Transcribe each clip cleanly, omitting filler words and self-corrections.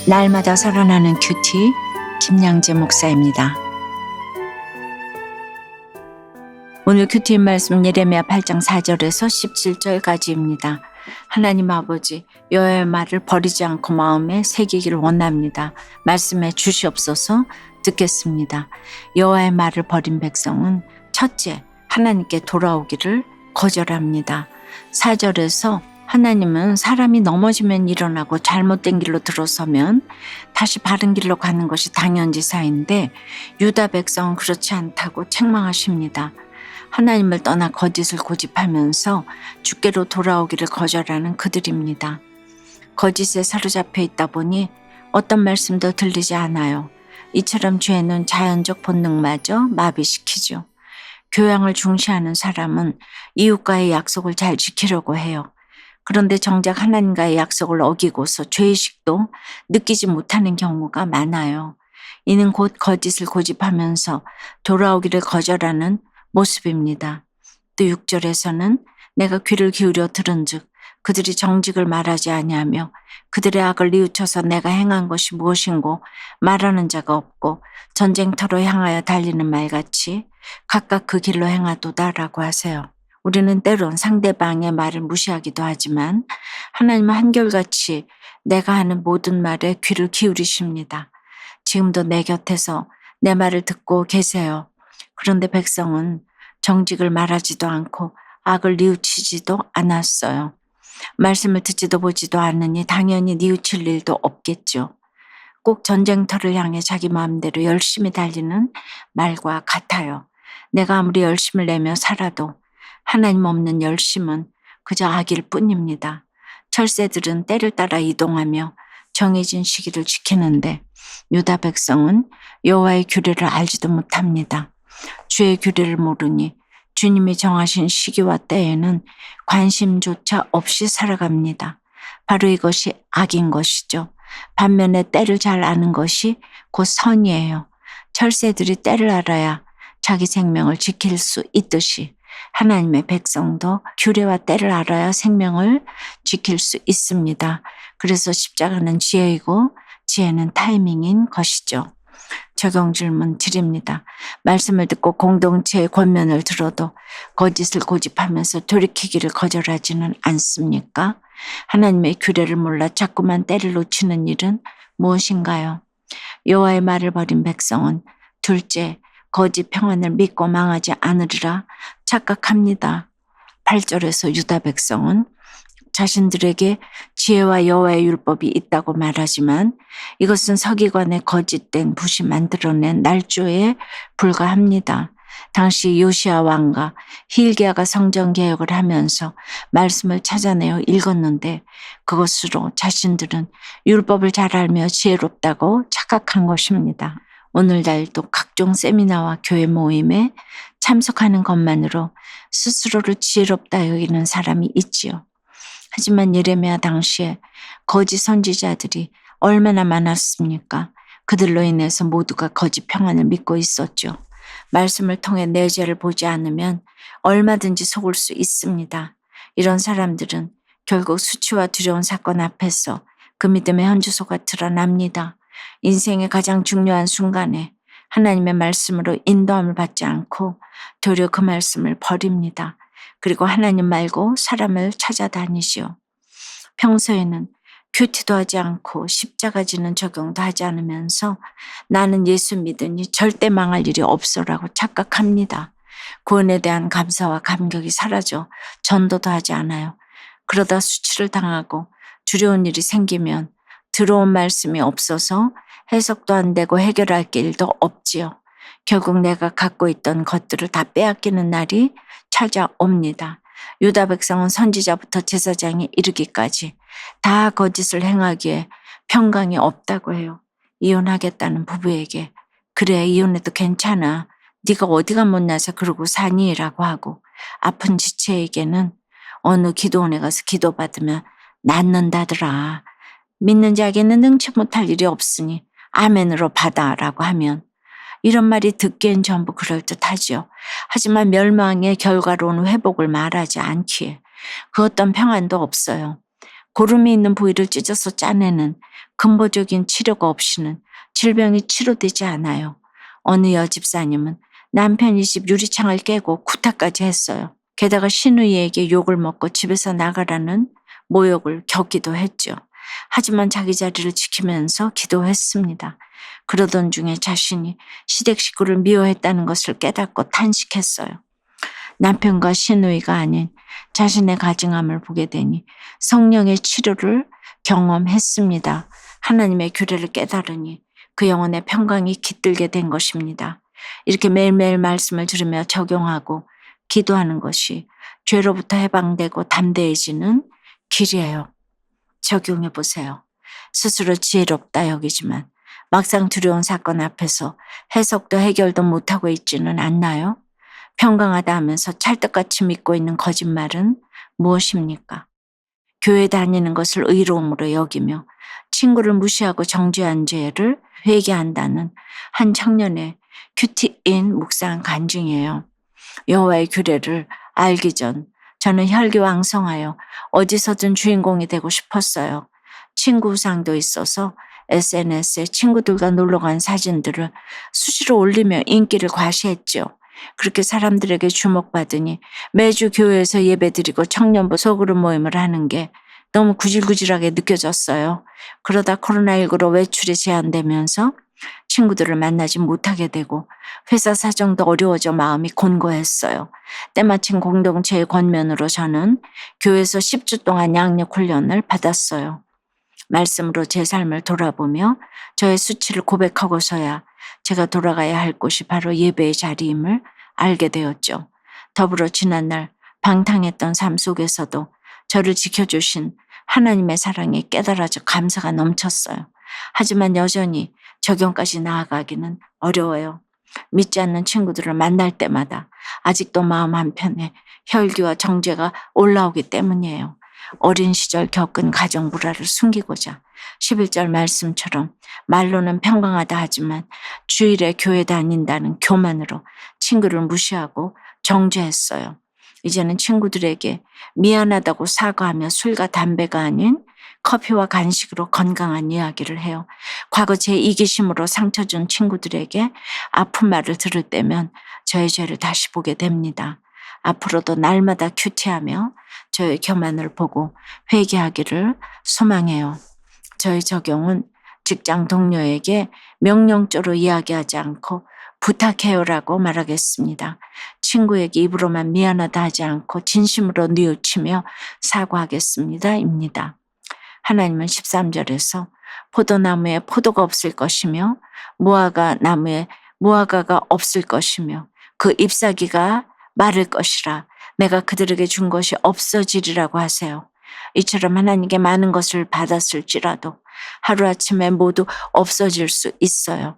날마다 살아나는 큐티 김양재 목사입니다. 오늘 큐티 말씀 예레미야 8장 4절에서 17절까지입니다. 하나님 아버지, 여호와의 말을 버리지 않고 마음에 새기기를 원합니다. 말씀해 주시옵소서. 듣겠습니다. 여호와의 말을 버린 백성은 첫째, 하나님께 돌아오기를 거절합니다. 4절에서 하나님은 사람이 넘어지면 일어나고 잘못된 길로 들어서면 다시 바른 길로 가는 것이 당연지사인데 유다 백성은 그렇지 않다고 책망하십니다. 하나님을 떠나 거짓을 고집하면서 주께로 돌아오기를 거절하는 그들입니다. 거짓에 사로잡혀 있다 보니 어떤 말씀도 들리지 않아요. 이처럼 죄는 자연적 본능마저 마비시키죠. 교양을 중시하는 사람은 이웃과의 약속을 잘 지키려고 해요. 그런데 정작 하나님과의 약속을 어기고서 죄의식도 느끼지 못하는 경우가 많아요. 이는 곧 거짓을 고집하면서 돌아오기를 거절하는 모습입니다. 또 6절에서는 내가 귀를 기울여 들은즉 그들이 정직을 말하지 아니하며 그들의 악을 뉘우쳐서 내가 행한 것이 무엇인고 말하는 자가 없고 전쟁터로 향하여 달리는 말같이 각각 그 길로 행하도다라고 하세요. 우리는 때론 상대방의 말을 무시하기도 하지만 하나님은 한결같이 내가 하는 모든 말에 귀를 기울이십니다. 지금도 내 곁에서 내 말을 듣고 계세요. 그런데 백성은 정직을 말하지도 않고 악을 뉘우치지도 않았어요. 말씀을 듣지도 보지도 않으니 당연히 뉘우칠 일도 없겠죠. 꼭 전쟁터를 향해 자기 마음대로 열심히 달리는 말과 같아요. 내가 아무리 열심을 내며 살아도 하나님 없는 열심은 그저 악일 뿐입니다. 철새들은 때를 따라 이동하며 정해진 시기를 지키는데 유다 백성은 여호와의 규례를 알지도 못합니다. 주의 규례를 모르니 주님이 정하신 시기와 때에는 관심조차 없이 살아갑니다. 바로 이것이 악인 것이죠. 반면에 때를 잘 아는 것이 곧 선이에요. 철새들이 때를 알아야 자기 생명을 지킬 수 있듯이 하나님의 백성도 규례와 때를 알아야 생명을 지킬 수 있습니다. 그래서 십자가는 지혜이고 지혜는 타이밍인 것이죠. 적용 질문 드립니다. 말씀을 듣고 공동체의 권면을 들어도 거짓을 고집하면서 돌이키기를 거절하지는 않습니까? 하나님의 규례를 몰라 자꾸만 때를 놓치는 일은 무엇인가요? 여호와의 말을 버린 백성은 둘째, 거짓 평안을 믿고 망하지 않으리라 착각합니다. 8절에서 유다 백성은 자신들에게 지혜와 여호와의 율법이 있다고 말하지만 이것은 서기관의 거짓된 붓이 만들어낸 날조에 불과합니다. 당시 요시야 왕과 hilki야가 성전 개혁을 하면서 말씀을 찾아내어 읽었는데 그것으로 자신들은 율법을 잘 알며 지혜롭다고 착각한 것입니다. 오늘날도 각종 세미나와 교회 모임에 참석하는 것만으로 스스로를 지혜롭다 여기는 사람이 있지요. 하지만 예레미야 당시에 거짓 선지자들이 얼마나 많았습니까? 그들로 인해서 모두가 거짓 평안을 믿고 있었죠. 말씀을 통해 내 죄를 보지 않으면 얼마든지 속을 수 있습니다. 이런 사람들은 결국 수치와 두려운 사건 앞에서 그 믿음의 현주소가 드러납니다. 인생의 가장 중요한 순간에 하나님의 말씀으로 인도함을 받지 않고 도리어 그 말씀을 버립니다. 그리고 하나님 말고 사람을 찾아다니시오. 평소에는 큐티도 하지 않고 십자가 지는 적용도 하지 않으면서 나는 예수 믿으니 절대 망할 일이 없어라고 착각합니다. 구원에 대한 감사와 감격이 사라져 전도도 하지 않아요. 그러다 수치를 당하고 두려운 일이 생기면 들어온 말씀이 없어서 해석도 안 되고 해결할 길도 없지요. 결국 내가 갖고 있던 것들을 다 빼앗기는 날이 찾아옵니다. 유다 백성은 선지자부터 제사장에 이르기까지 다 거짓을 행하기에 평강이 없다고 해요. 이혼하겠다는 부부에게 그래 이혼해도 괜찮아. 네가 어디가 못나서 그러고 사니? 라고 하고 아픈 지체에게는 어느 기도원에 가서 기도받으면 낫는다더라. 믿는 자에게는 능치 못할 일이 없으니 아멘으로 받아라고 하면 이런 말이 듣기엔 전부 그럴듯하지요. 하지만 멸망의 결과로는 회복을 말하지 않기에 그 어떤 평안도 없어요. 고름이 있는 부위를 찢어서 짜내는 근본적인 치료가 없이는 질병이 치료되지 않아요. 어느 여집사님은 남편이 집 유리창을 깨고 구타까지 했어요. 게다가 시누이에게 욕을 먹고 집에서 나가라는 모욕을 겪기도 했죠. 하지만 자기 자리를 지키면서 기도했습니다. 그러던 중에 자신이 시댁 식구를 미워했다는 것을 깨닫고 탄식했어요. 남편과 시누이가 아닌 자신의 가증함을 보게 되니 성령의 치료를 경험했습니다. 하나님의 규례를 깨달으니 그 영혼의 평강이 깃들게 된 것입니다. 이렇게 매일매일 말씀을 들으며 적용하고 기도하는 것이 죄로부터 해방되고 담대해지는 길이에요. 적용해 보세요. 스스로 지혜롭다 여기지만 막상 두려운 사건 앞에서 해석도 해결도 못하고 있지는 않나요? 평강하다 하면서 찰떡같이 믿고 있는 거짓말은 무엇입니까? 교회 다니는 것을 의로움으로 여기며 친구를 무시하고 정죄한 죄를 회개한다는 한 청년의 큐티인 묵상 간증이에요. 여호와의 규례를 알기 전 저는 혈기왕성하여 어디서든 주인공이 되고 싶었어요. 친구 우상도 있어서 SNS에 친구들과 놀러간 사진들을 수시로 올리며 인기를 과시했죠. 그렇게 사람들에게 주목받으니 매주 교회에서 예배드리고 청년부 소그룹 모임을 하는 게 너무 구질구질하게 느껴졌어요. 그러다 코로나19로 외출이 제한되면서 친구들을 만나지 못하게 되고 회사 사정도 어려워져 마음이 곤고했어요. 때마침 공동체의 권면으로 저는 교회에서 10주 동안 양육 훈련을 받았어요. 말씀으로 제 삶을 돌아보며 저의 수치를 고백하고서야 제가 돌아가야 할 곳이 바로 예배의 자리임을 알게 되었죠. 더불어 지난날 방탕했던 삶 속에서도 저를 지켜주신 하나님의 사랑에 깨달아져 감사가 넘쳤어요. 하지만 여전히 적용까지 나아가기는 어려워요. 믿지 않는 친구들을 만날 때마다 아직도 마음 한편에 혈기와 정죄가 올라오기 때문이에요. 어린 시절 겪은 가정 불화를 숨기고자 11절 말씀처럼 말로는 평강하다 하지만 주일에 교회 다닌다는 교만으로 친구를 무시하고 정죄했어요. 이제는 친구들에게 미안하다고 사과하며 술과 담배가 아닌 커피와 간식으로 건강한 이야기를 해요. 과거 제 이기심으로 상처 준 친구들에게 아픈 말을 들을 때면 저의 죄를 다시 보게 됩니다. 앞으로도 날마다 큐티하며 저의 교만을 보고 회개하기를 소망해요. 저의 적용은 직장 동료에게 명령조로 이야기하지 않고 부탁해요라고 말하겠습니다. 친구에게 입으로만 미안하다 하지 않고 진심으로 뉘우치며 사과하겠습니다. 입니다. 하나님은 13절에서 포도나무에 포도가 없을 것이며 무화과 나무에 무화과가 없을 것이며 그 잎사귀가 마를 것이라 내가 그들에게 준 것이 없어지리라고 하세요. 이처럼 하나님께 많은 것을 받았을지라도 하루아침에 모두 없어질 수 있어요.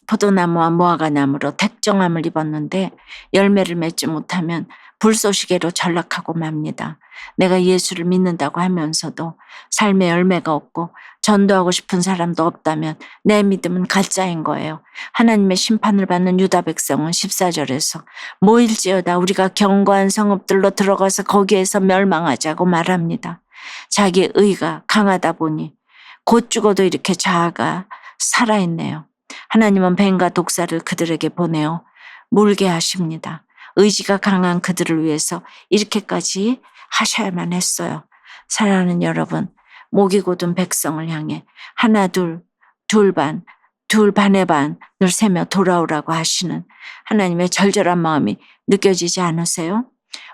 포도나무와 무화과나무로 택정함을 입었는데 열매를 맺지 못하면 불쏘시개로 전락하고 맙니다. 내가 예수를 믿는다고 하면서도 삶의 열매가 없고 전도하고 싶은 사람도 없다면 내 믿음은 가짜인 거예요. 하나님의 심판을 받는 유다 백성은 14절에서 모일지어다 우리가 견고한 성읍들로 들어가서 거기에서 멸망하자고 말합니다. 자기 의가 강하다 보니 곧 죽어도 이렇게 자아가 살아있네요. 하나님은 뱀과 독사를 그들에게 보내어 물게 하십니다. 의지가 강한 그들을 위해서 이렇게까지 하셔야만 했어요. 사랑하는 여러분, 목이 곧은 백성을 향해 하나 둘 반의 반을 세며 돌아오라고 하시는 하나님의 절절한 마음이 느껴지지 않으세요?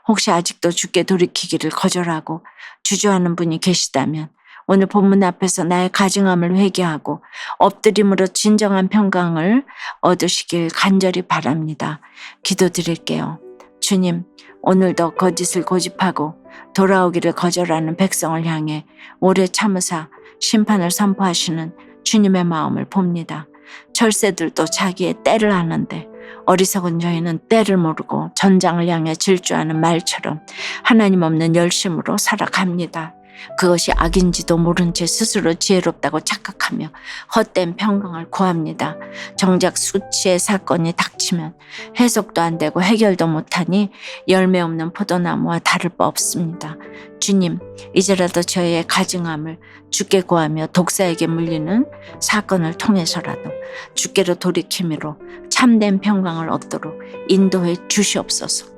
혹시 아직도 주께 돌이키기를 거절하고 주저하는 분이 계시다면 오늘 본문 앞에서 나의 가증함을 회개하고 엎드림으로 진정한 평강을 얻으시길 간절히 바랍니다. 기도드릴게요. 주님, 오늘도 거짓을 고집하고 돌아오기를 거절하는 백성을 향해 오래 참으사 심판을 선포하시는 주님의 마음을 봅니다. 철새들도 자기의 때를 아는데 어리석은 저희는 때를 모르고 전장을 향해 질주하는 말처럼 하나님 없는 열심으로 살아갑니다. 그것이 악인지도 모른 채 스스로 지혜롭다고 착각하며 헛된 평강을 구합니다. 정작 수치의 사건이 닥치면 해석도 안 되고 해결도 못하니 열매 없는 포도나무와 다를 바 없습니다. 주님, 이제라도 저의 가증함을 주께 구하며 독사에게 물리는 사건을 통해서라도 주께로 돌이킴으로 참된 평강을 얻도록 인도해 주시옵소서.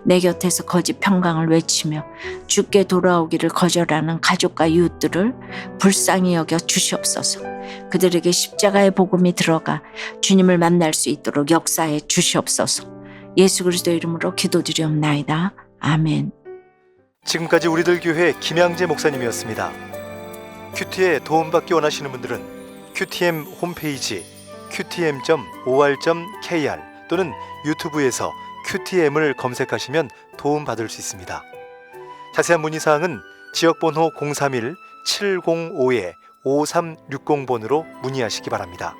내 곁에서 거짓 평강을 외치며 주께 돌아오기를 거절하는 가족과 이웃들을 불쌍히 여겨 주시옵소서. 그들에게 십자가의 복음이 들어가 주님을 만날 수 있도록 역사해 주시옵소서. 예수 그리스도 이름으로 기도드리옵나이다. 아멘. 지금까지 우리들 교회 김양재 목사님이었습니다. 큐티에 도움받기 원하시는 분들은 QTM 홈페이지 qtm.or.kr 또는 유튜브에서 QTM을 검색하시면 도움받을 수 있습니다. 자세한 문의사항은 지역번호 031-705-5360번으로 문의하시기 바랍니다.